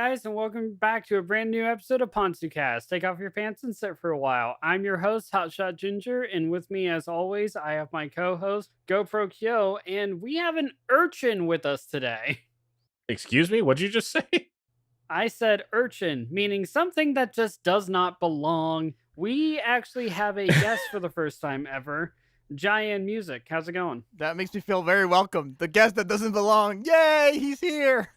guys, and welcome back to a brand new episode of PantsuCast. Take off your pants and sit for a while. I'm your host, Hotshot Ginger, and with me, as always, I have my co-host, GoPro Kyo, and we have an urchin with us today. Excuse me? What'd you just say? I said urchin, meaning something that just does not belong. We actually have a guest for the first time ever, JaianMusic's. How's it going? That makes me feel very welcome. The guest that doesn't belong. Yay, he's here.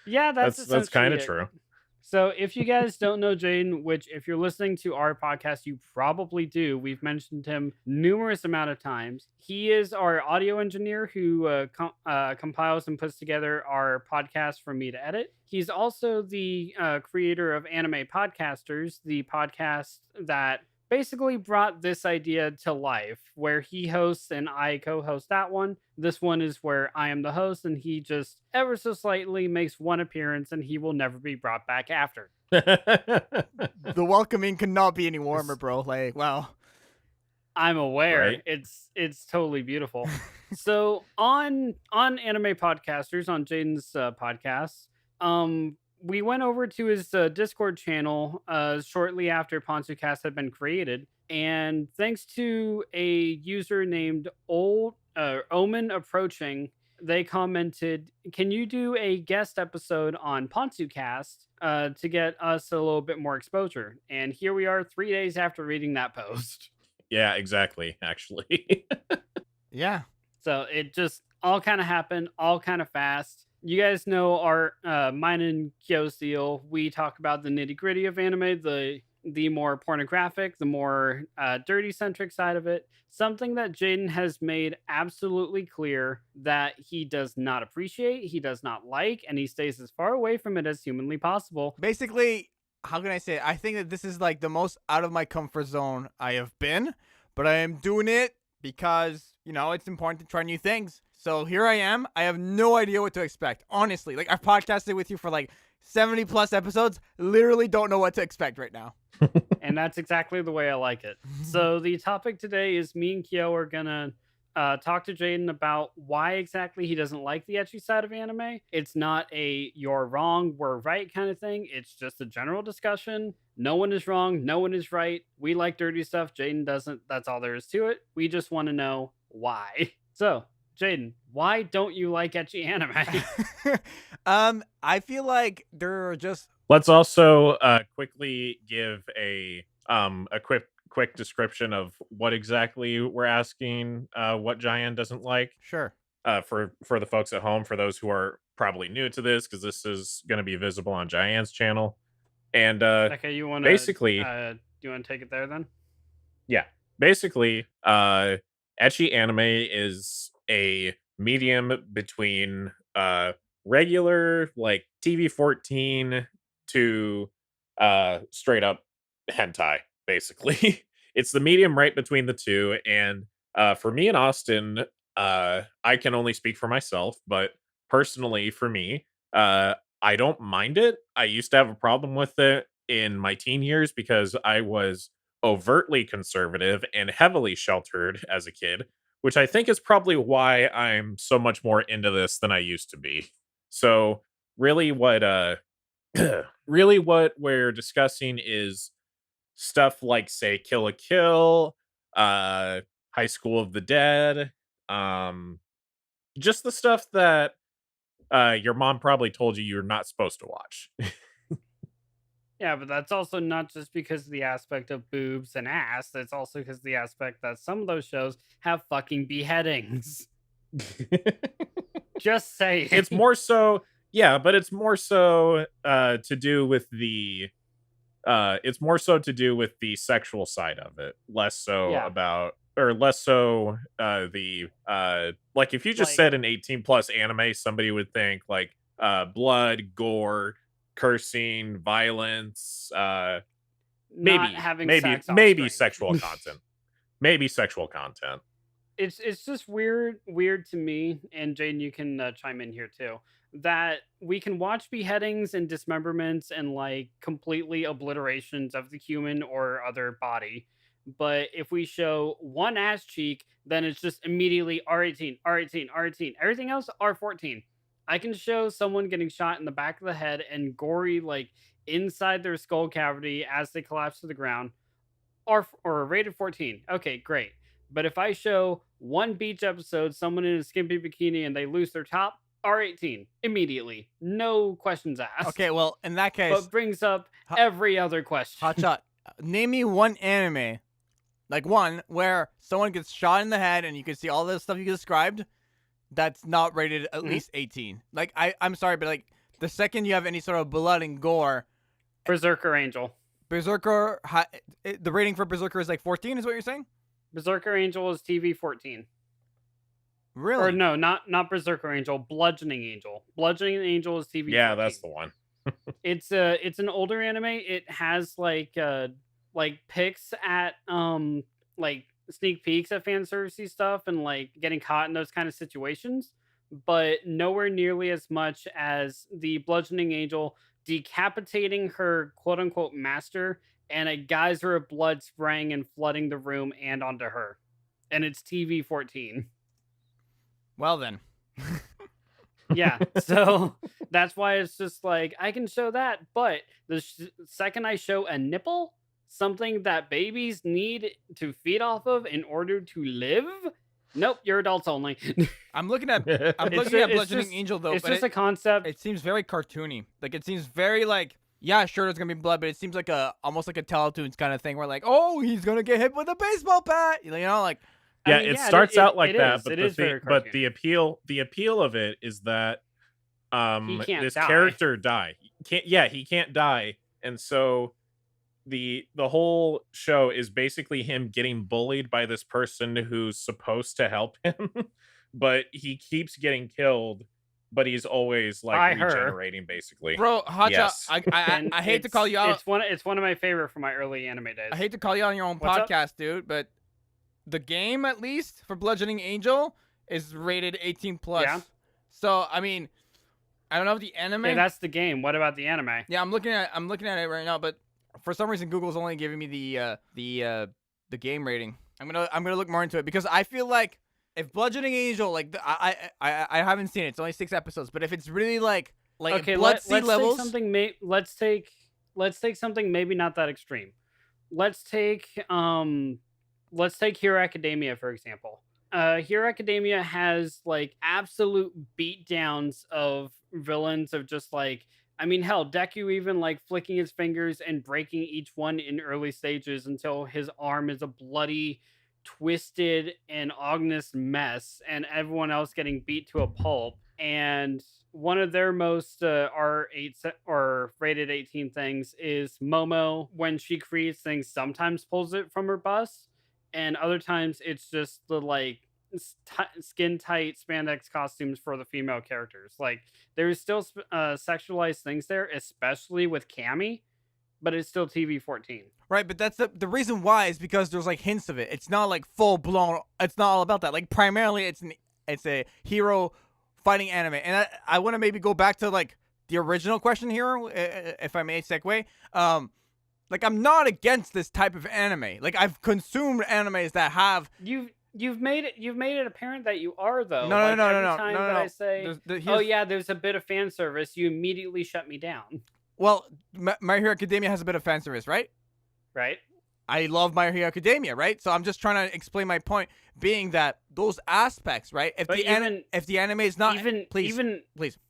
Yeah, that's That's kind essentially of it. true. So, if you guys don't know Jaden, which if you're listening to our podcast, you probably do, we've mentioned him numerous amount of times. He is our audio engineer who compiles and puts together our podcast for me to edit. He's also the creator of Anime Podcasters, the podcast that basically brought this idea to life, where he hosts and I co-host that one. This one is where I am the host and he just ever so slightly makes one appearance and he will never be brought back after. The welcoming could not be any warmer, bro. Like, wow. I'm aware. Right. It's totally beautiful. So on Anime Podcasters, on Jaden's podcast, we went over to his Discord channel shortly after PantsuCast had been created, and thanks to a user named Old Omen Approaching, they commented, "Can you do a guest episode on PantsuCast to get us a little bit more exposure?" And here we are, 3 days after reading that post. Yeah, exactly, actually. Yeah. So it just all kind of happened, all kind of fast. You guys know our mine and Kyo's deal. We talk about the nitty gritty of anime, the more pornographic, the more dirty centric side of it. Something that Jaden has made absolutely clear that he does not appreciate, he does not like, and he stays as far away from it as humanly possible. Basically, how can I say it? I think that this is like the most out of my comfort zone I have been, but I am doing it because, it's important to try new things. So here I am. I have no idea what to expect. Honestly, like I've podcasted with you for like 70 plus episodes. Literally don't know what to expect right now. And that's exactly the way I like it. So the topic today is me and Kyo are gonna talk to Jaden about why exactly he doesn't like the ecchi side of anime. It's not a "you're wrong, we're right" kind of thing. It's just a general discussion. No one is wrong, no one is right. We like dirty stuff. Jaden doesn't. That's all there is to it. We just want to know why. So, Jaden, why don't you like ecchi anime? I feel like there are just Let's also quickly give a quick description of what exactly we're asking what Giant doesn't like sure. for the folks at home, for those who are probably new to this, because this is going to be visible on Giant's channel. And Okay, you want to basically, do you want to take it there then? yeah, basically, ecchi anime is a medium between regular like TV-14 to straight up hentai, basically. It's the medium right between the two. And for me and Austin, I can only speak for myself, but personally for me, I don't mind it. I used to have a problem with it in my teen years because I was overtly conservative and heavily sheltered as a kid, which I think is probably why I'm so much more into this than I used to be. So really what we're discussing is stuff like, say, Kill a Kill, High School of the Dead, um just the stuff that your mom probably told you you're not supposed to watch. Yeah, but that's also not just because of the aspect of boobs and ass. That's also because the aspect that some of those shows have fucking beheadings. Just saying. It's more so, yeah, but it's more so to do with the sexual side of it, less so Yeah. about, or less so the like, if you just Like- said an 18 plus anime, somebody would think like blood, gore, cursing, violence, not maybe having maybe sex off maybe screen. sexual content. Maybe sexual content. It's just weird to me, and Jaden, you can chime in here too, that we can watch beheadings and dismemberments and like completely obliterations of the human or other body, but if we show one ass cheek, then it's just immediately R18, R18, R18. Everything else R14. I can show someone getting shot in the back of the head and gory like inside their skull cavity as they collapse to the ground, or rated 14. Okay, great. But if I show one beach episode, someone in a skimpy bikini and they lose their top, R18 immediately, no questions asked. Okay, well, in that case, But brings up every other question. Hotshot, name me one anime, like one where someone gets shot in the head and you can see all the stuff you described. That's not rated at least 18. Like I'm sorry, but like the second you have any sort of blood and gore, Berserker Angel. Berserker, the rating for Berserker is like 14. Is what you're saying? Berserker Angel is TV 14. Really? Or no, not Berserker Angel, Bludgeoning Angel. Bludgeoning Angel is TV 14. Yeah, that's the one. It's an older anime. It has like pics at like sneak peeks at fan servicey stuff and like getting caught in those kind of situations, but nowhere nearly as much as the Bludgeoning Angel decapitating her quote unquote master and a geyser of blood spraying and flooding the room and onto her. And it's TV 14. Well then. Yeah, so that's why it's just like I can show that, but the second I show a nipple, something that babies need to feed off of in order to live, nope, you're adults only. I'm looking at It's Bludgeoning just- Angel though, It's but just a concept. it seems very cartoony. Like it seems very like, yeah, sure there's gonna be blood, but it seems like almost like a Teletoons kind of thing where like, oh, he's gonna get hit with a baseball bat. You know, like Yeah, I mean, it starts out like that, is. but It the is very thing, but cartoony. the appeal of it is that He can't this die. character die. He can't die. And so the whole show is basically him getting bullied by this person who's supposed to help him, but he keeps getting killed, but he's always By like her. regenerating basically. bro, Hotshot, Yes. I hate to call you out. It's one of my favorite from my early anime days. I hate to call you out on your own What's up? podcast, dude, but the game, at least for Bludgeoning Angel, is rated 18 plus. Yeah. So I mean, I don't know if the anime. Yeah, that's the game. What about the anime? Yeah, I'm looking at it right now, but for some reason Google's only giving me the game rating. I'm gonna look more into it because I feel like if Bludgeoning Angel, like I haven't seen it. It's only 6 episodes, but if it's really like Okay, blood let's sea take levels, something. Let's take something maybe not that extreme. Let's take Hero Academia for example. Hero Academia has like absolute beatdowns of villains of just like I mean hell, Deku even like flicking his fingers and breaking each one in early stages until his arm is a bloody, twisted and ognous mess, and everyone else getting beat to a pulp. And one of their most R8 or rated 18 things is Momo when she creates things. Sometimes pulls it from her bust, and other times it's just the like skin tight spandex costumes for the female characters. Like there's still sexualized things there, especially with Cammy, but it's still TV 14. right? But that's the reason why is because there's like hints of it. It's not like full blown. It's not all about that. Like primarily, it's a hero fighting anime, and I want to maybe go back to like the original question here, if I may segue. Like I'm not against this type of anime. Like I've consumed animes that have. You've made it apparent that you are though. No, Like, no, no, every no, no, time no, that no. I say, Here's- oh yeah, there's a bit of fan service, you immediately shut me down. Well, My Hero Academia has a bit of fan service, right? Right? I love My Hero Academia, right? So I'm just trying to explain my point, being that those aspects, right? If But the anime is not please,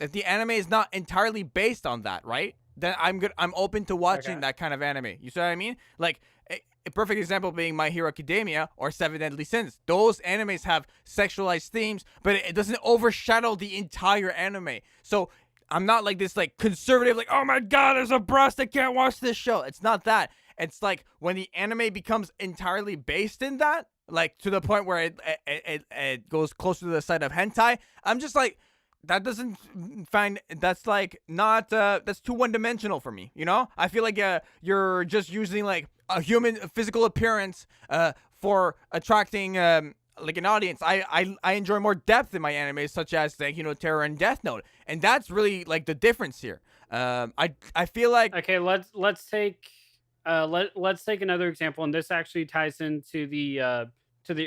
if the anime is not entirely based on that, right? Then I'm good. I'm open to watching Okay. that kind of anime. You see what I mean? Like a perfect example being My Hero Academia or Seven Deadly Sins. Those animes have sexualized themes, but it doesn't overshadow the entire anime. So I'm not like this like conservative, like, oh my god, there's a breast, I can't watch this show. It's not that. It's like when the anime becomes entirely based in that, like to the point where it goes closer to the side of hentai. I'm just like, that doesn't find that's like not that's too one-dimensional for me, you know? I feel like you're just using like a human physical appearance for attracting like an audience. I enjoy more depth in my anime, such as like, you know, Terror and Death Note, and that's really like the difference here. I feel like Okay, let's take another example, and this actually ties into the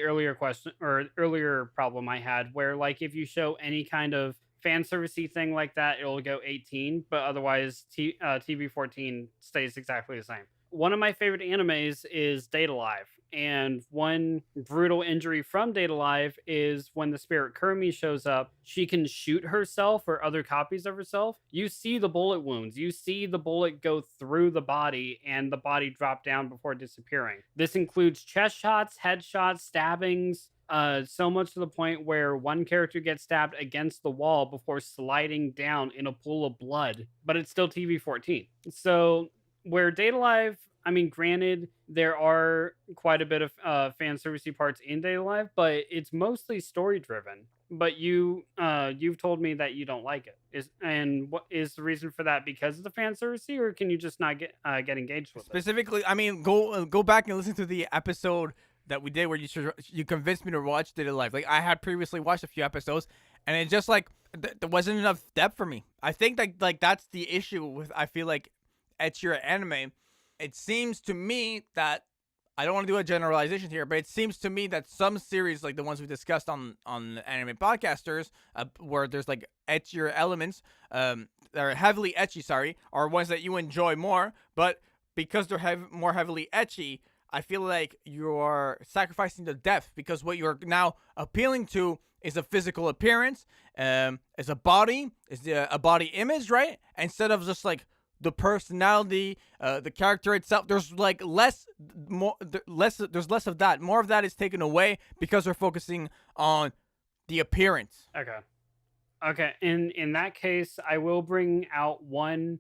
earlier question or earlier problem I had, where like if you show any kind of fan servicey thing like that, it'll go 18, but otherwise, TV 14 stays exactly the same. One of my favorite animes is Date Alive, and one brutal injury from Date Alive is when the spirit Kurumi shows up, she can shoot herself or other copies of herself. You see the bullet wounds, you see the bullet go through the body and the body drop down before disappearing. This includes chest shots, headshots, stabbings, so much to the point where one character gets stabbed against the wall before sliding down in a pool of blood, but it's still TV 14. So where Data Live, I mean, granted, there are quite a bit of fan servicey parts in Data Live, but it's mostly story driven. But you've told me that you don't like it. And what is the reason for that? Because of the fan servicey, or can you just not get engaged with it? Specifically, I mean, go back and listen to the episode that we did where you convinced me to watch Did It Live. Like, I had previously watched a few episodes, and it just like there wasn't enough depth for me. I think that like that's the issue with, I feel like, ecchi anime. It seems to me that, I don't want to do a generalization here, but it seems to me that some series, like the ones we discussed on Anime Podcasters, where there's like ecchi elements, that are heavily ecchi, sorry, are ones that you enjoy more. But because they're more heavily ecchi, I feel like you're sacrificing the depth, because what you're now appealing to is a physical appearance, is a body, is a body image, right? Instead of just like the personality, the character itself. There's like less of that. More of that is taken away because we're focusing on the appearance. Okay. In that case, I will bring out one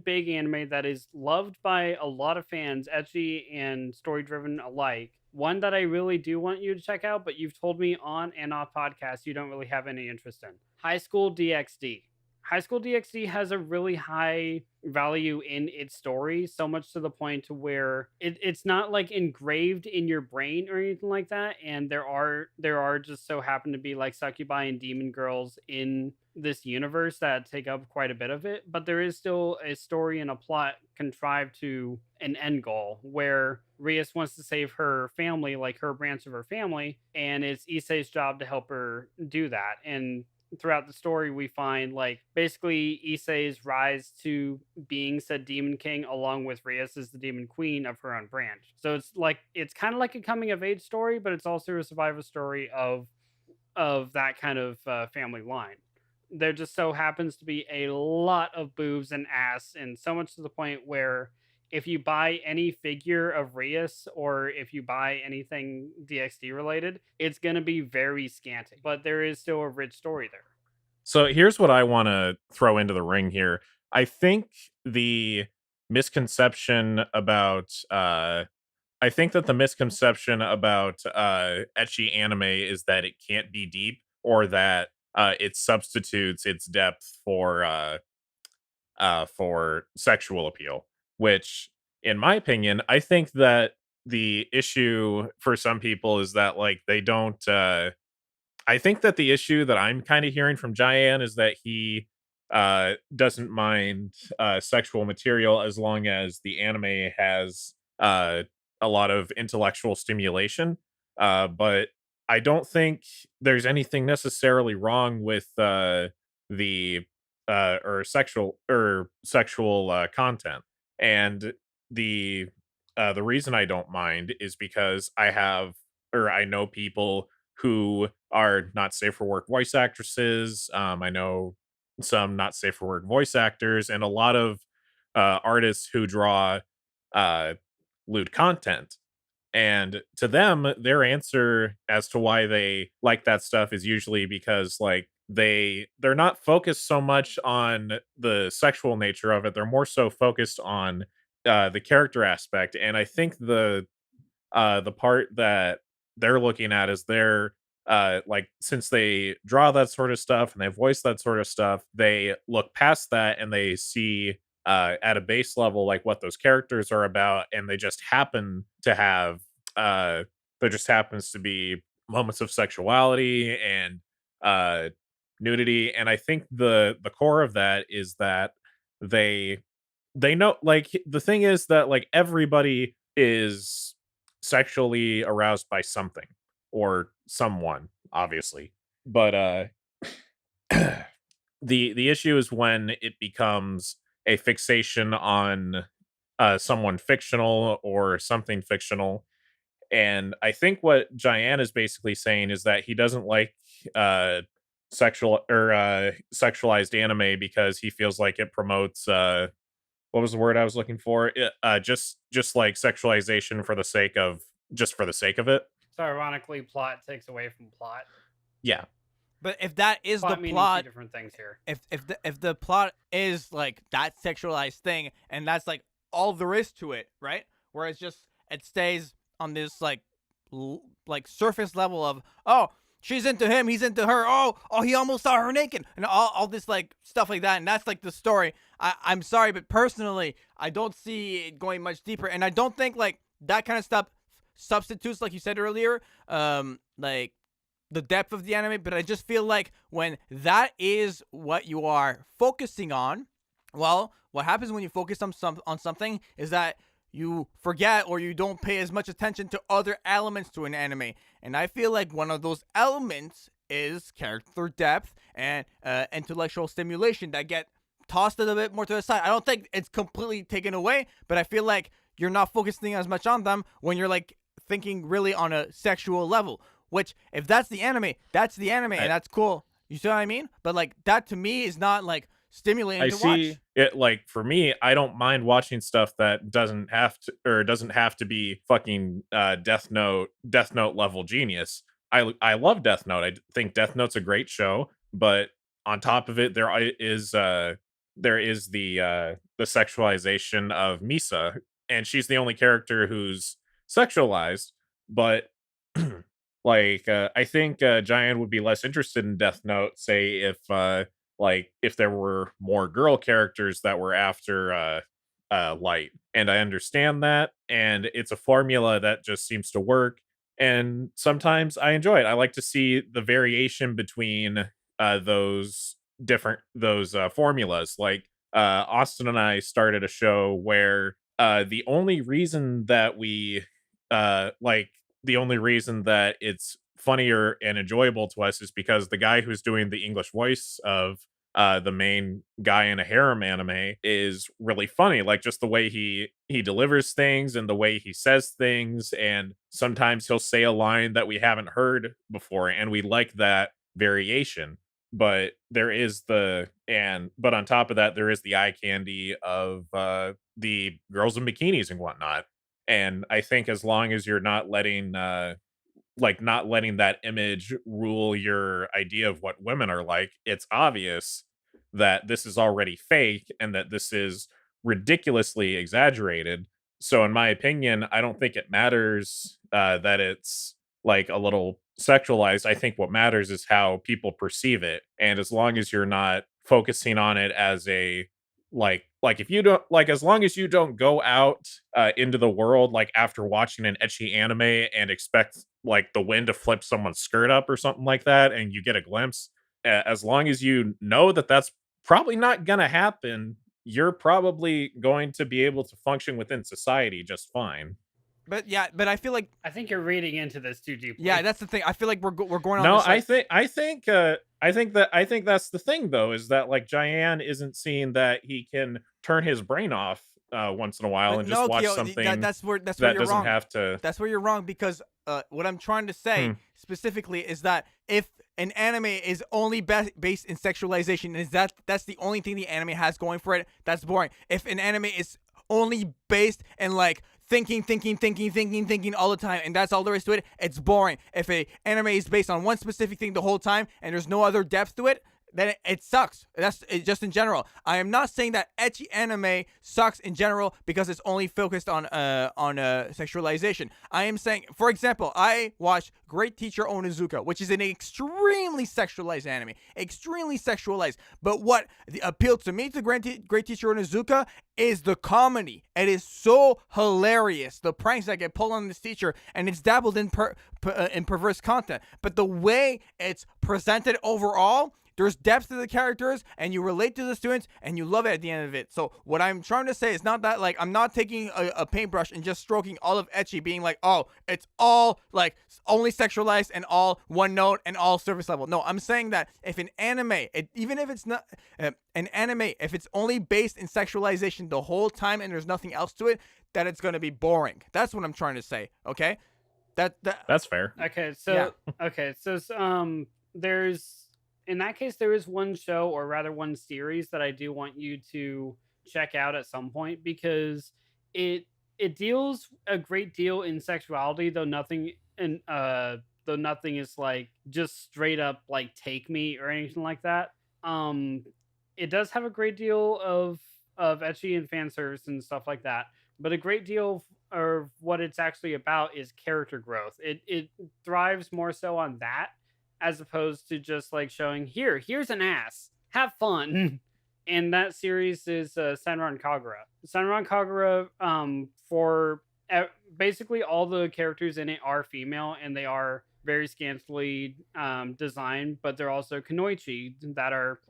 big anime that is loved by a lot of fans, ecchi and story driven alike. One that I really do want you to check out, but you've told me on and off podcasts you don't really have any interest in. High School DxD. High School DxD has a really high value in its story, so much to the point to where it's not like engraved in your brain or anything like that. And there are just so happen to be like succubi and demon girls in this universe that take up quite a bit of it. But there is still a story and a plot contrived to an end goal where Rias wants to save her family, like her branch of her family, and it's Issei's job to help her do that. And throughout the story, we find like basically Issei's rise to being said demon king, along with Rias as the demon queen of her own branch. So it's kind of like a coming of age story, but it's also a survival story of that kind of family line. There just so happens to be a lot of boobs and ass, and so much to the point where if you buy any figure of Rias or if you buy anything DxD related, it's going to be very scanty. But there is still a rich story there. So here's what I want to throw into the ring here. I think the misconception about I think that the misconception about ecchi anime is that it can't be deep, or that it substitutes its depth for sexual appeal, which, in my opinion, I think that the issue for some people is that like they don't I think that the issue that I'm kind of hearing from Jaian is that he doesn't mind sexual material as long as the anime has a lot of intellectual stimulation. But I don't think there's anything necessarily wrong with the or sexual content. And the reason I don't mind is because I know people who are not safe for work voice actresses. I know some not safe for work voice actors, and a lot of artists who draw uh, lewd content. And to them, their answer as to why they like that stuff is usually because like they're not focused so much on the sexual nature of it. They're more so focused on the character aspect. And I think the part that they're looking at is they're like, since they draw that sort of stuff and they voice that sort of stuff, they look past that and they see at a base level like what those characters are about, and they just happen to have there just happens to be moments of sexuality and uh nudity. And I think the core of that is that they they know, like, the thing is that like everybody is sexually aroused by something or someone, obviously. But the issue is when it becomes a fixation on someone fictional or something fictional. And I think what Jaian is basically saying is that he doesn't like uh, sexualized anime because he feels like it promotes what was the word I was looking for? Just like sexualization for the sake of it. So ironically, plot takes away from plot. Yeah. But if that is Plot the meaning plot, two different things here. if the plot is like that sexualized thing, and that's like all there is to it, right? Where it's just it stays on this like surface level of, oh, she's into him, he's into her, oh he almost saw her naked, and all this like stuff like that, and that's like the story. I'm sorry, but personally I don't see it going much deeper, and I don't think like that kind of stuff substitutes, like you said earlier, like the depth of the anime. But I just feel like when that is what you are focusing on, well, what happens when you focus on something is that you forget or you don't pay as much attention to other elements to an anime. And I feel like one of those elements is character depth and intellectual stimulation that get tossed a little bit more to the side. I don't think it's completely taken away, but I feel like you're not focusing as much on them when you're like thinking really on a sexual level. Which, if that's the anime, and that's cool. You see what I mean? But like that to me is not like stimulating I to see watch. it. Like for me, I don't mind watching stuff that doesn't have to be fucking Death Note level genius. I love Death Note. Think Death Note's a great show, but on top of it, there is the sexualization of Misa, and she's the only character who's sexualized. But I think Giant would be less interested in Death Note, say if there were more girl characters that were after Light. And I understand that, and it's a formula that just seems to work. And sometimes I enjoy it. I like to see the variation between those formulas. Like Austin and I started a show where the only reason that the only reason that it's funnier and enjoyable to us is because the guy who's doing the English voice of the main guy in a harem anime is really funny. Like just the way he delivers things and the way he says things, and sometimes he'll say a line that we haven't heard before, and we like that variation. But but on top of that, there is the eye candy of the girls in bikinis and whatnot. And I think as long as you're not letting that image rule your idea of what women are like, it's obvious that this is already fake and that this is ridiculously exaggerated. So, in my opinion, I don't think it matters that it's like a little sexualized. I think what matters is how people perceive it. And as long as you're not focusing on it as a if you don't like as long as you don't go out into the world like after watching an ecchi anime and expect like the wind to flip someone's skirt up or something like that, and you get a glimpse, as long as you know that that's probably not gonna happen, you're probably going to be able to function within society just fine. But yeah, but I feel like, I think you're reading into this too deeply. yeah, that's the thing. I feel like we're going on No, this like, I think that's the thing though, is that like Jaian isn't seeing that he can turn his brain off once in a while but and just no, watch Kyo, something that's where that you're doesn't wrong. have to. That's where you're wrong, because what I'm trying to say Hmm. specifically is that if an anime is only based in sexualization, is that's the only thing the anime has going for it, that's boring. If an anime is only based in like thinking all the time, and that's all there is to it, it's boring. If a anime is based on one specific thing the whole time and there's no other depth to it, then it sucks. That's it, just in general. I am not saying that ecchi anime sucks in general because it's only focused on sexualization. I am saying, for example, I watched Great Teacher Onizuka, which is an extremely sexualized anime, extremely sexualized. But what appealed to me to Great Teacher Onizuka is the comedy. It is so hilarious, the pranks that get pulled on this teacher, and it's dabbled in perverse content. But the way it's presented overall there's depth to the characters, and you relate to the students, and you love it at the end of it. So what I'm trying to say is not that, like, I'm not taking a paintbrush and just stroking all of ecchi, being like, oh, it's all, like, only sexualized and all one note and all surface level. No, I'm saying that if an anime, even if it's not an anime, if it's only based in sexualization the whole time and there's nothing else to it, that it's going to be boring. That's what I'm trying to say, okay? That's fair. Okay, so there's in that case there is one show, or rather one series, that I do want you to check out at some point, because it deals a great deal in sexuality, though nothing is like just straight up like take me or anything like that. It does have a great deal of ecchi and fan service and stuff like that, but a great deal of what it's actually about is character growth. It thrives more so on that, as opposed to just like showing here's an ass, have fun. And that series is Senran Kagura. Senran Kagura, basically all the characters in it are female, and they are very scantily designed, but they're also kunoichi that are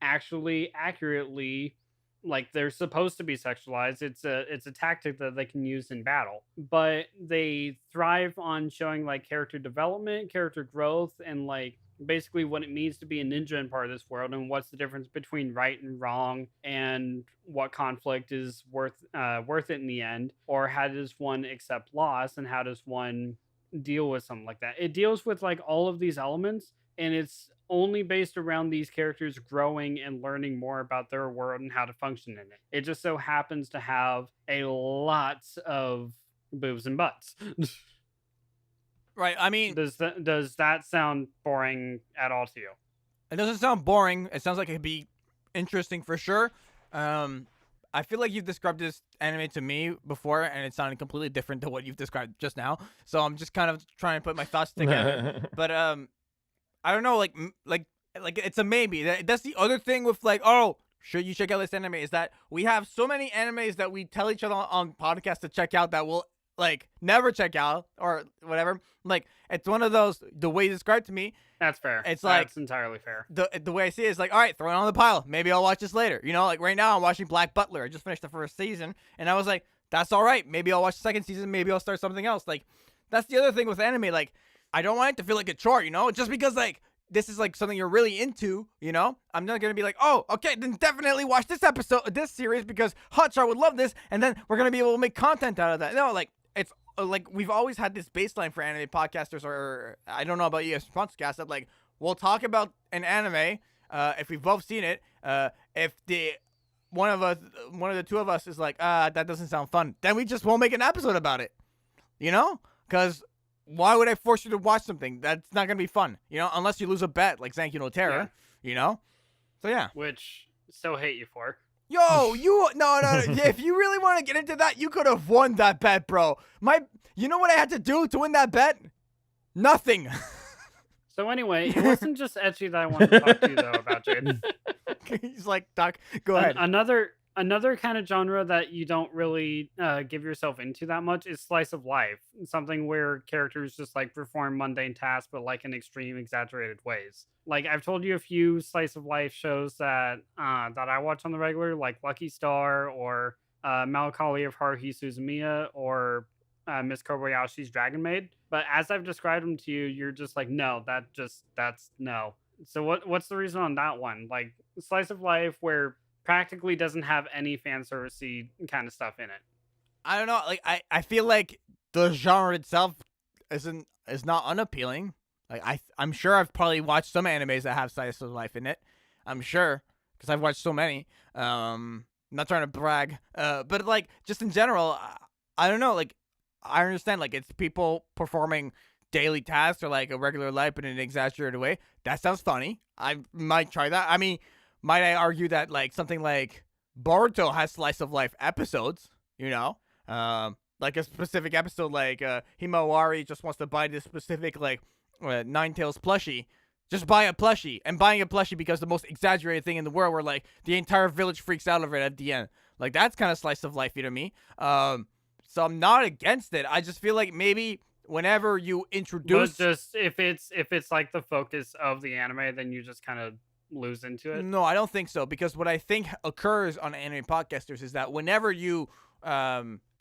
actually accurately, like, they're supposed to be sexualized. It's a tactic that they can use in battle, but they thrive on showing like character development, character growth, and like basically what it means to be a ninja in part of this world, and what's the difference between right and wrong, and what conflict is worth it in the end, or how does one accept loss, and how does one deal with something like that. It deals with like all of these elements, and it's only based around these characters growing and learning more about their world and how to function in it. It just so happens to have a lot of boobs and butts. Right. I mean, does that sound boring at all to you? It doesn't sound boring. It sounds like it'd be interesting for sure. I feel like you've described this anime to me before, and it sounded completely different to what you've described just now. So I'm just kind of trying to put my thoughts together. But I don't know, like it's a maybe. That's the other thing with like, oh, should you check out this anime? Is that we have so many animes that we tell each other on podcasts to check out that we'll like never check out or whatever. Like, it's one of those, the way you described to me. That's fair. It's like, that's entirely fair. The way I see it is like, all right, throw it on the pile. Maybe I'll watch this later. You know, like right now I'm watching Black Butler. I just finished the first season, and I was like, that's all right. Maybe I'll watch the second season. Maybe I'll start something else. Like, that's the other thing with anime. Like, I don't want it to feel like a chore, you know? Just because, like, this is, like, something you're really into, you know? I'm not going to be like, oh, okay, then definitely watch this episode, this series, because Hotjar would love this, and then we're going to be able to make content out of that. No, like, it's, like, we've always had this baseline for anime podcasters, or I don't know about you as PantsuCast, that, like, we'll talk about an anime, if we've both seen it, if one of the two of us is like, that doesn't sound fun, then we just won't make an episode about it, you know? Because why would I force you to watch something that's not going to be fun, you know, unless you lose a bet like Zankyou no Terror, you know? So, yeah. Which, so hate you for. Yo, no. If you really want to get into that, you could have won that bet, bro. You know what I had to do to win that bet? Nothing. So anyway, it wasn't just ecchi that I wanted to talk to you, though, about, Jaden. He's like, Doc, go ahead. Another kind of genre that you don't really give yourself into that much is slice of life. Something where characters just like perform mundane tasks, but like in extreme, exaggerated ways. Like, I've told you a few slice of life shows that I watch on the regular, like Lucky Star, or Melancholy of Haruhi Suzumiya, or Miss Kobayashi's Dragon Maid. But as I've described them to you, you're just like, no, that's no. So what's the reason on that one? Like, slice of life where practically doesn't have any fan servicey kind of stuff in it. I don't know. Like, I feel like the genre itself is not unappealing. Like, I'm sure I've probably watched some animes that have slice of life in it. I'm sure, because I've watched so many. I'm not trying to brag, but like, just in general, I don't know. Like, I understand, like, it's people performing daily tasks or like a regular life but in an exaggerated way. That sounds funny. I might try that. I mean, might I argue that like something like Boruto has slice of life episodes, you know? Like a specific episode like Himawari just wants to buy this specific like Ninetales plushie. Just buy a plushie, and buying a plushie because the most exaggerated thing in the world where like the entire village freaks out over it at the end. Like, that's kind of slice of life, you know me? So I'm not against it. I just feel like maybe whenever you introduce, but just if it's like the focus of the anime, then you just kind of lose into it. No, I don't think so, because what I think occurs on anime podcasters is that whenever you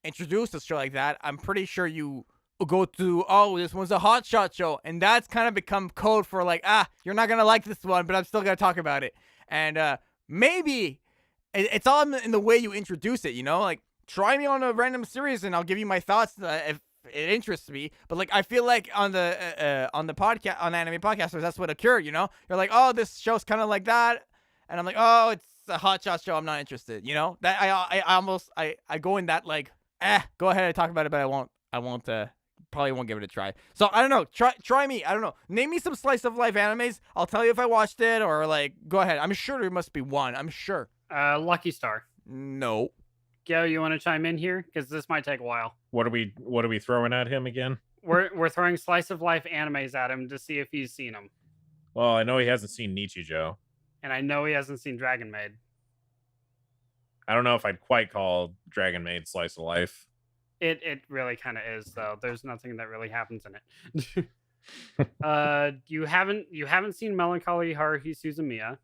introduce a show like that, I'm pretty sure you go to, oh, this one's a hot shot show, and that's kind of become code for like, you're not gonna like this one, but I'm still gonna talk about it. And maybe it's all in the way you introduce it, you know, like try me on a random series and I'll give you my thoughts if it interests me. But like I feel like on the podcast, on anime podcasters, that's what occurred, you know. You're like, oh, this show's kind of like that, and I'm like, oh, it's a hot shot show, I'm not interested, you know. That I almost I go in that like, go ahead and talk about it, but I won't probably won't give it a try. So I don't know, try me, I don't know, name me some slice of life animes, I'll tell you if I watched it, or like go ahead. I'm sure there must be one, I'm sure. Lucky Star. No. Gyo, you want to chime in here? Because this might take a while. What are we throwing at him again? We're throwing slice of life animes at him to see if he's seen them. Well, I know he hasn't seen Nichijou. And I know he hasn't seen Dragon Maid. I don't know if I'd quite call Dragon Maid slice of life. It really kind of is, though. There's nothing that really happens in it. You haven't seen Melancholy Haruhi Suzumiya.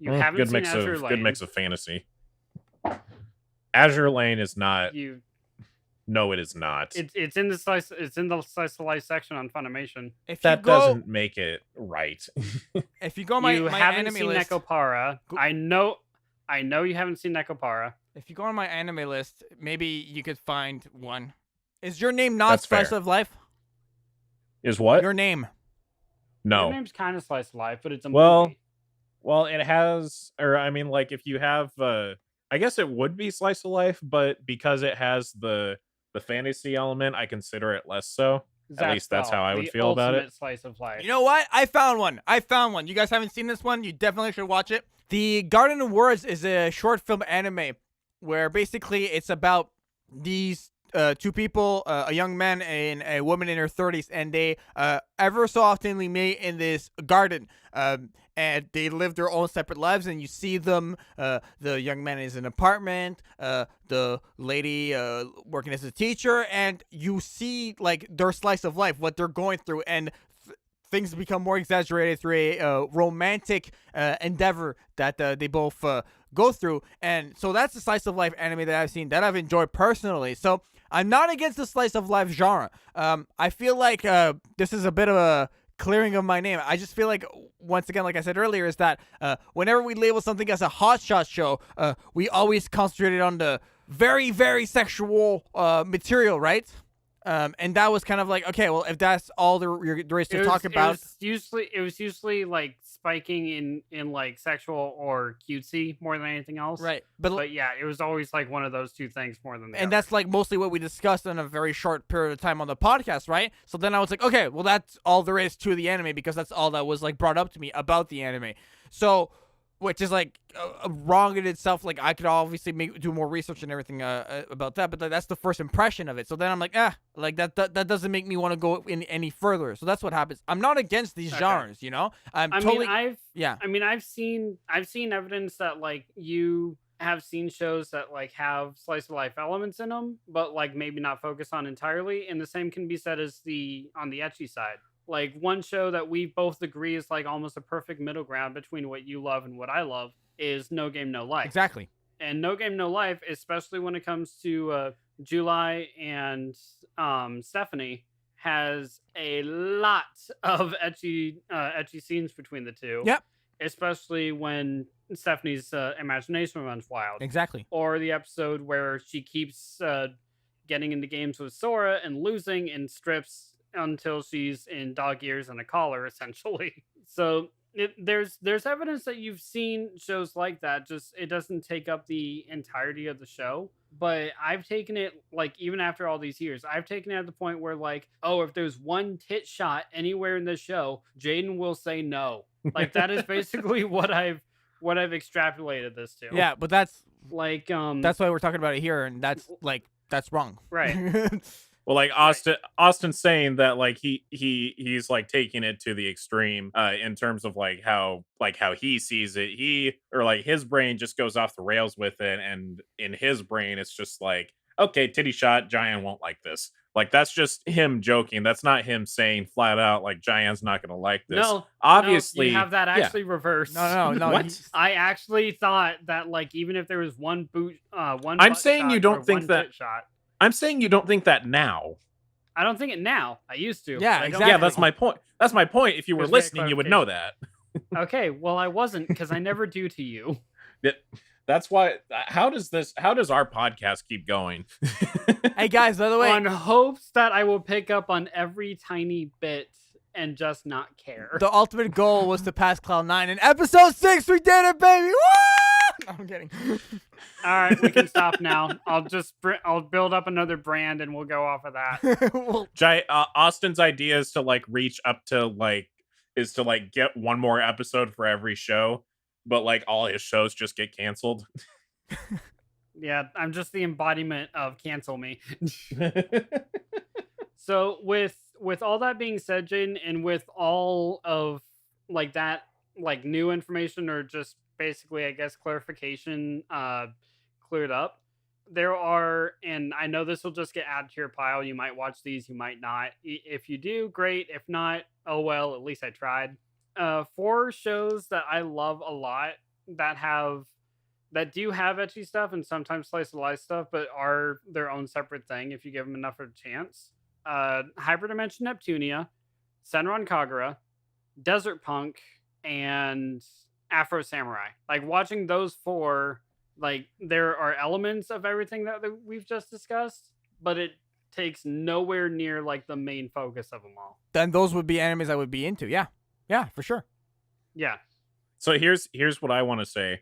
You haven't seen Azure Lane. Good mix of fantasy. Azure Lane is not. No, it is not. It's in the slice. It's in the slice of life section on Funimation. If that doesn't make it right. If you go on my haven't anime seen list, Nekopara. I know you haven't seen Nekopara. If you go on my anime list, maybe you could find one. Is your name not That's Slice fair. of Life? Is what? Your name. No. Your name's kind of Slice of Life, but it's a movie. Well, it has, or I mean, like if you have, I guess it would be slice of life, but because it has the fantasy element, I consider it less so. At least that's how I would feel about it. Slice of life. You know what? I found one. You guys haven't seen this one? You definitely should watch it. The Garden of Words is a short film anime where basically it's about these two people, a young man and a woman in her 30s, and they ever so oftenly meet in this garden. And they live their own separate lives, and you see them. The young man is in an apartment, the lady working as a teacher, and you see like their slice of life, what they're going through, and things become more exaggerated through a romantic endeavor that they both go through. And so that's the slice of life anime that I've seen that I've enjoyed personally. So I'm not against the slice of life genre. I feel like this is a bit of a clearing of my name. I just feel like, once again, like I said earlier, is that whenever we label something as a hotshot show, we always concentrated on the very, very sexual material, right? And that was kind of like, okay, well, if that's all there is to talk about, it was usually like spiking in like sexual or cutesy more than anything else, right? But yeah, it was always like one of those two things more than the other. And that's like mostly what we discussed in a very short period of time on the podcast, right? So then I was like, okay, well, that's all there is to the anime, because that's all that was like brought up to me about the anime. So, which is like wrong in itself. Like I could obviously do more research and everything about that, but that's the first impression of it. So then I'm like, like that doesn't make me want to go in any further. So that's what happens. I'm not against these genres, you know. I've seen evidence that like you have seen shows that like have slice of life elements in them, but like maybe not focus on entirely. And the same can be said as on the ecchi side. Like one show that we both agree is like almost a perfect middle ground between what you love and what I love is No Game No Life. Exactly. And No Game No Life, especially when it comes to July and Stephanie, has a lot of ecchi scenes between the two. Yep. Especially when Stephanie's imagination runs wild. Exactly. Or the episode where she keeps getting into games with Sora and losing and strips until she's in dog ears and a collar, essentially. So there's evidence that you've seen shows like that. Just it doesn't take up the entirety of the show. But I've taken it, like, even after all these years, I've taken it at the point where, like, oh, if there's one tit shot anywhere in this show, Jaden will say no. Like, that is basically what I've extrapolated this to. Yeah, but that's like that's why we're talking about it here, and that's wrong. Right. Well, like Austin's saying that like he's like taking it to the extreme in terms of like how he sees it. His brain just goes off the rails with it, and in his brain it's just like, okay, titty shot, Jaian won't like this. Like, that's just him joking. That's not him saying flat out, like, Jaian's not going to like this. No, Obviously, you have that yeah. actually reversed. No. What? I actually thought that, like, even if there was one one I'm butt saying shot you don't or think one that- tit shot. I'm saying you don't think that now. I don't think it now. I used to. Yeah, but I don't exactly. Yeah, now. that's my point. That's my point. If you were There's great listening, you would know that. Okay, well, I wasn't because I never do to you. That's why. How does our podcast keep going? Hey guys, by the way, On hopes that I will pick up on every tiny bit and just not care. the ultimate goal was to pass Cloud 9 in episode 6. We did it, baby! Woo! No, I'm kidding. All right, we can stop now. I'll build up another brand and we'll go off of that. Well, Austin's idea is to like reach up to like get one more episode for every show, but like all his shows just get canceled. Yeah, I'm just the embodiment of cancel me. So with all that being said, Jaden, and with all of like that like new information or just basically I guess clarification cleared up, there are, and I know this will just get added to your pile. You might watch these, you might not. If you do, great. If not, oh well, at least I tried. 4 shows that I love a lot that do have ecchi stuff and sometimes slice of life stuff, but are their own separate thing if you give them enough of a chance. Hyperdimension Neptunia, Senran Kagura, Desert Punk, and Afro Samurai. Like watching those 4, like there are elements of everything that we've just discussed, but it takes nowhere near like the main focus of them all. then those would be animes I would be into. Yeah, for sure. Yeah. So here's what I want to say.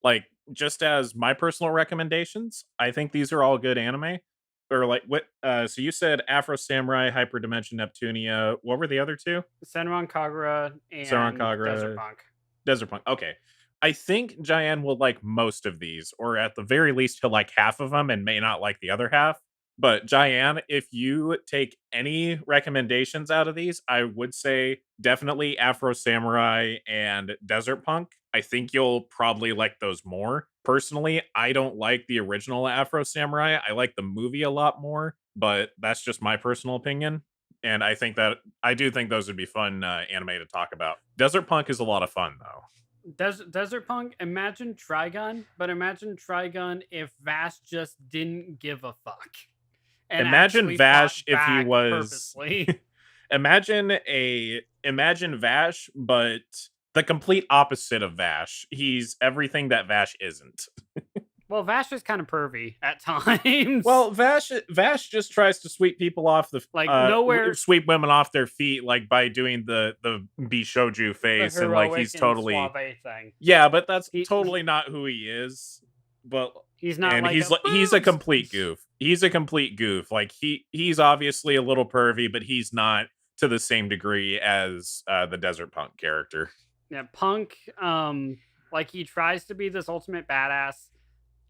Like just as my personal recommendations, I think these are all good anime. Or like what? So you said Afro Samurai, Hyperdimension Neptunia. What were the other 2? Senran Kagura and Senran Kagura. Desert Punk. Desert Punk. Okay. I think Jaian will like most of these, or at the very least, he'll like half of them and may not like the other half. But Jaian, if you take any recommendations out of these, I would say definitely Afro Samurai and Desert Punk. I think you'll probably like those more. Personally, I don't like the original Afro Samurai. I like the movie a lot more, but that's just my personal opinion. And I do think those would be fun anime to talk about. Desert Punk is a lot of fun, though. Desert Punk, imagine Trigun, but imagine Trigun if Vash just didn't give a fuck. And Imagine actually Vash fought if he back was purposely. Imagine Vash, but the complete opposite of Vash. He's everything that Vash isn't. Well, Vash is kind of pervy at times. Well, Vash just tries to sweep people off the Like, nowhere- sweep women off their feet, like by doing the Bishoju the face, and like heroic he's and totally suave thing. yeah, but that's He- totally not who he is. But He's not and like he's a complete goof. He's a complete goof. Like he's obviously a little pervy, but he's not to the same degree as the Desert Punk character. Yeah, Punk. Like he tries to be this ultimate badass.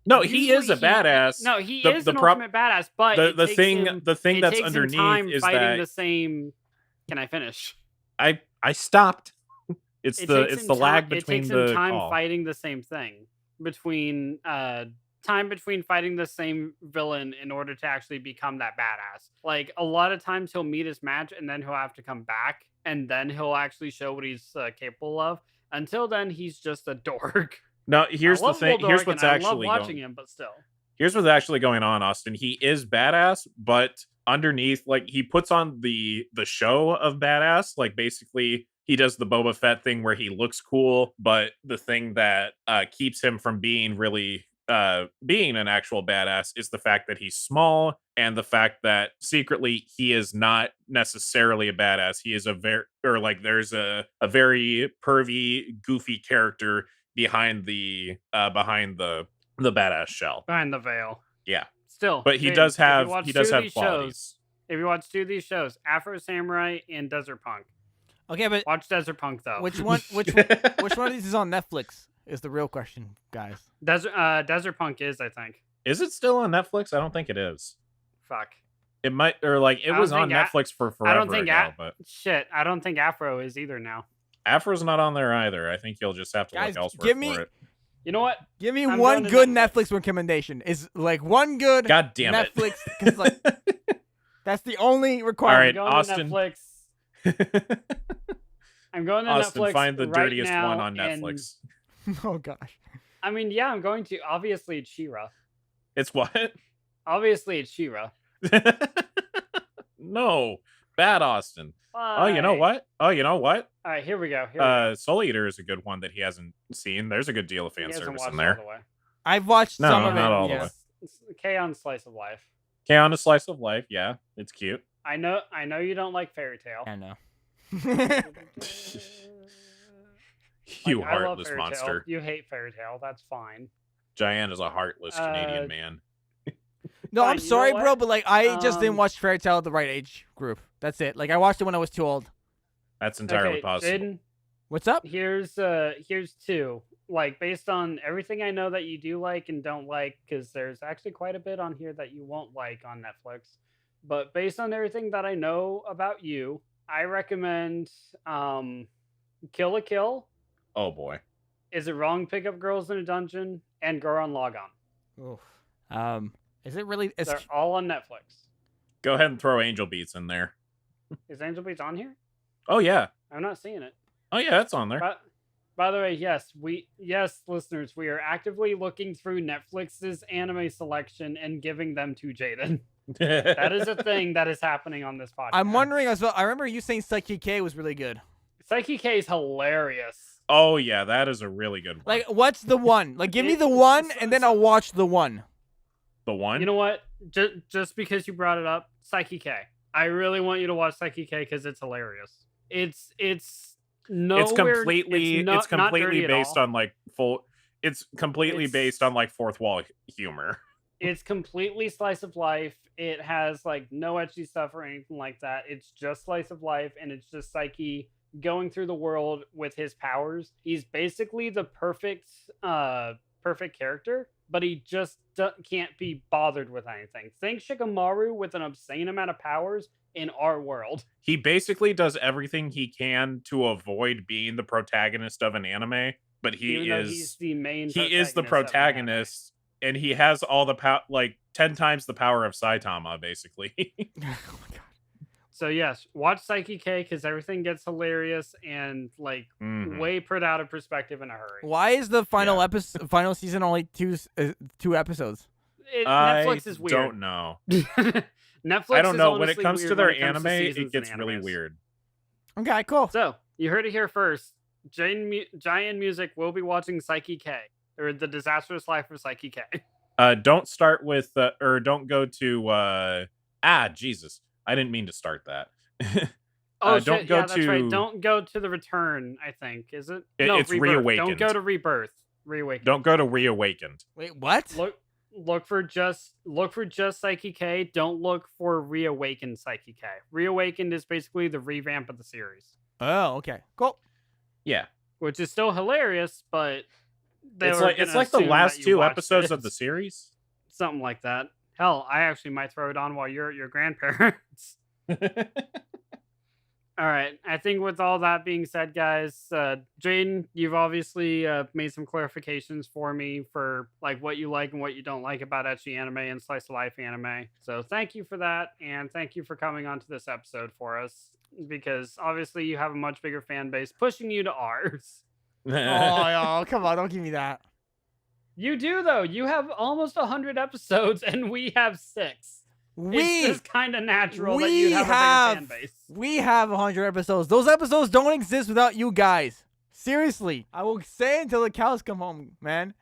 No, he is a badass. No, he The- is the an prop- ultimate badass. But the it takes thing him- the thing it that's takes him underneath time is fighting that the same. Can I finish? I stopped. It's It the takes him lag time- between it takes him the time call. fighting the same thing between fighting the same villain in order to actually become that badass. Like a lot of times he'll meet his match and then he'll have to come back and then he'll actually show what he's capable of. Until then, he's just a dork. No, here's I the love thing. Bull Here's Dork what's and I actually love watching going. him, but still. Here's what's actually going on, Austin. He is badass, but underneath, like he puts on the show of badass. Like basically, he does the Boba Fett thing where he looks cool, but the thing that keeps him from being really being an actual badass is the fact that he's small and the fact that secretly he is not necessarily a badass. He is there's a very pervy, goofy character behind the badass shell. Behind the veil. Yeah. Still. But he Jaden, does if you have watch he two does of have these qualities. shows- If you watch 2 of these shows, Afro Samurai and Desert Punk. Okay, but Watch Desert Punk though. which one of these is on Netflix is the real question, guys. Desert Punk is, I think. Is it still on Netflix? I don't think it is. Fuck. It might, or like it I was don't on think Netflix for I forever don't think ago, but shit. I don't think Afro is either now. Afro's not on there either. I think you'll just have to Guys, look elsewhere give for me- it. You know what? Give me I'm one going to good Netflix. Netflix recommendation. Is like one good God damn it. Netflix. 'Cause, like, that's the only All requirement. right, I'm going Austin. to Netflix. I'm going to Austin, Netflix find the right dirtiest now, one on and- Netflix. Oh gosh. I mean, yeah, I'm going to. Obviously, it's She-Ra. It's what? Obviously, it's She-Ra. No, bad Austin. Oh, you know Why? what? All right, here we go. Soul Eater is a good one that he hasn't seen. There's a good deal of He fan hasn't service watched in it all there. the way. I've watched No, some of not it. all the yeah. way. It's K-On! Slice of Life. Okay, on a slice of life, yeah, it's cute. I know you don't like Fairy Tail. I know. You Like, I love heartless Fairy Tail. monster. You hate Fairy Tail. That's fine. Jaian is a heartless Canadian Uh, man. No, Fine, I'm you know sorry, what? bro, but like I just didn't Um, watch Fairy Tail at the right age group. That's it. Like I watched it when I was too old. That's entirely Okay, possible. Jaden, What's up? here's two. Like, based on everything I know that you do like and don't like, because there's actually quite a bit on here that you won't like on Netflix. But based on everything that I know about you, I recommend Kill la Kill. Oh boy. Is It Wrong to Pick Up Girls in a Dungeon? And Gurren Lagann. Oof. Is it really? They're all on Netflix. Go ahead and throw Angel Beats in there. Is Angel Beats on here? Oh yeah. I'm not seeing it. Oh yeah, it's on there. But by the way, yes, listeners, we are actively looking through Netflix's anime selection and giving them to Jaden. That is a thing that is happening on this podcast. I'm wondering as well. I remember you saying Psyche K was really good. Psyche K is hilarious. Oh yeah, that is a really good one. Like, what's the one? Like, give me the It's- one, so- and then I'll watch the one. The one? You know what? Just because you brought it up, Psyche K. I really want you to watch Psyche K because it's hilarious. It's nowhere. It's completely not dirty at based all. on like full. It's completely It's- based on like fourth wall humor. It's completely slice of life. It has like no ecchi stuff or anything like that. It's just slice of life, and it's just Psyche going through the world with his powers. He's basically the perfect character, but he just can't be bothered with anything. Think Shikamaru with an obscene amount of powers in our world. He basically does everything he can to avoid being the protagonist of an anime, but Even though he's the main. he is the of an anime. protagonist, and he has all the power, like 10 times the power of Saitama, basically. Oh my god. So yes, watch Psyche K because everything gets hilarious and like Mhm. way put out of perspective in a hurry. Why is the final Yeah. final season only two episodes? Netflix is weird. Don't know. Netflix. I don't is know. When it honestly comes to weird their when it comes to anime, seasons it gets and really animes. weird. Okay, cool. So you heard it here first. Giant Music will be watching Psyche K, or The Disastrous Life of Psyche K. Don't start with or don't go to Jesus. I didn't mean to start that. Oh don't shit! go Yeah, that's right. to- Don't go to the Return. I think is it? It's Rebirth. Reawakened. Don't go to Rebirth. Reawakened. Don't go to Reawakened. Wait, what? Look for just Psyche K. Don't look for Reawakened Psyche K. Reawakened is basically the revamp of the series, Oh, okay, cool. Yeah. which is still hilarious, but It's like the last two episodes of the series. something like that. Hell, I actually might throw it on while you're at your grandparents. All right. I think with all that being said, guys, Jaden, you've obviously made some clarifications for me for like what you like and what you don't like about ecchi anime and slice of life anime. So thank you for that, and thank you for coming onto this episode for us because obviously you have a much bigger fan base pushing you to ours. Oh, come on, don't give me that. You do though. You have almost 100 episodes, and we have 6. It's just kind of natural that you have a bigger fan base. We have 100 episodes. Those episodes don't exist without you guys. Seriously. I will say until the cows come home, man.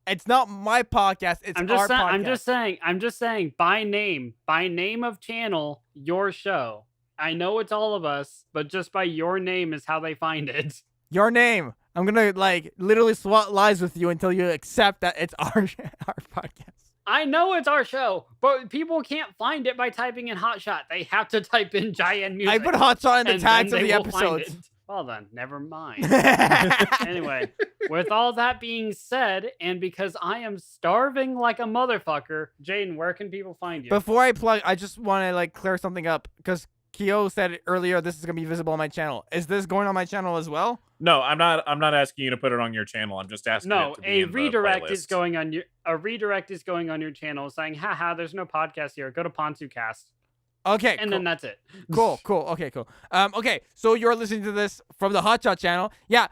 It's not my podcast. It's our podcast. I'm just saying, by name of channel, your show. I know it's all of us, but just by your name is how they find it. Your name. I'm going to like literally swap lies with you until you accept that it's our podcast. I know it's our show, but people can't find it by typing in Hotshot. They have to type in JaianMusic's. I put Hotshot in the and tags then of they the will find episodes. it. Well then, never mind. Anyway, with all that being said, and because I am starving like a motherfucker, Jaden, where can people find you? Before I plug, I just want to like clear something up because Kyo said earlier this is going to be visible on my channel. Is this going on my channel as well? No, I'm not asking you to put it on your channel. I'm just asking it No, to be a in the redirect is playlist. going on your channel saying, haha, there's no podcast here. Go to PantsuCast. Okay, And cool. then that's it. Cool. Okay, cool. Okay, so you're listening to this from the Hotshot channel. Yeah.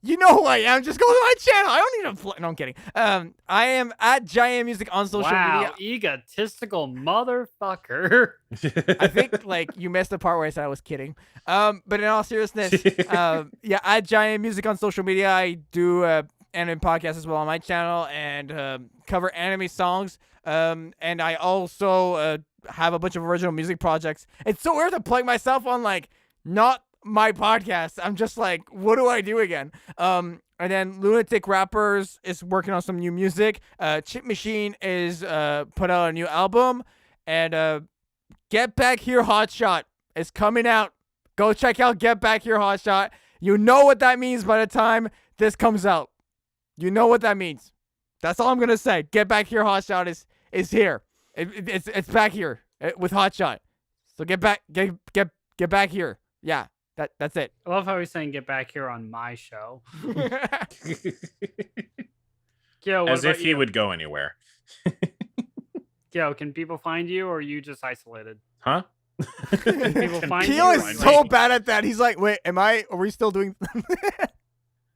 You know who I am. Just go to my channel. I don't need to. No, I'm kidding. I am at JaianMusic on social Wow, media. egotistical motherfucker. I think like you missed the part where I said I was kidding. But in all seriousness, yeah, at JaianMusic on social media, I do anime podcasts as well on my channel and cover anime songs. And I also have a bunch of original music projects. It's so weird to plug myself on like not my podcast. I'm just like, what do I do again? And then Lunatic Rappers is working on some new music. Chip Machine is put out a new album, and Get Back Here Hotshot is coming out. Go check out Get Back Here Hotshot. You know what that means by the time this comes out. You know what that means. That's all I'm gonna say. Get Back Here Hotshot is here. It's back here with Hotshot. So get back here. Yeah, that's it. I love how he's saying get back here on my show. Yo, what As about if he you? would go anywhere. Yo, can people find you or are you just isolated? Huh? Can people find Keo you? is so bad at that. He's like, wait, are we still doing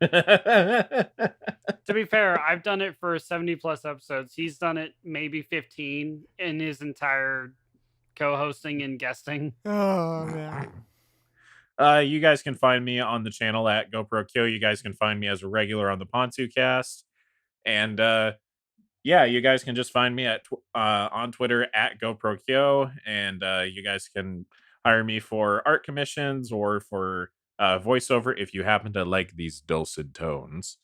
To be fair, I've done it for 70 plus episodes. He's done it maybe 15 in his entire co-hosting and guesting. Oh man. You guys can find me on the channel at GoProKyo. You guys can find me as a regular on the PantsuCast. And yeah, you guys can just find me at on Twitter at GoProKyo. And you guys can hire me for art commissions or for voiceover if you happen to like these dulcet tones.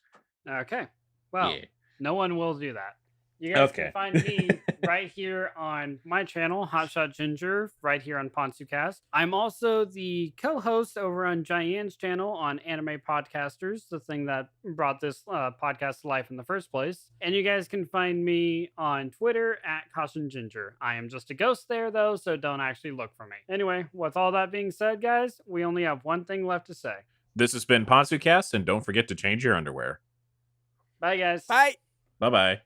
Okay. Well, Yeah. no one will do that. You guys Okay. can find me right here on my channel, Hotshot Ginger, right here on PantsuCast. I'm also the co-host over on Jaian's channel on Anime Podcasters, the thing that brought this podcast to life in the first place. And you guys can find me on Twitter at Caution Ginger. I am just a ghost there, though, so don't actually look for me. Anyway, with all that being said, guys, we only have one thing left to say. This has been PantsuCast, and don't forget to change your underwear. Bye, guys. Bye. Bye-bye.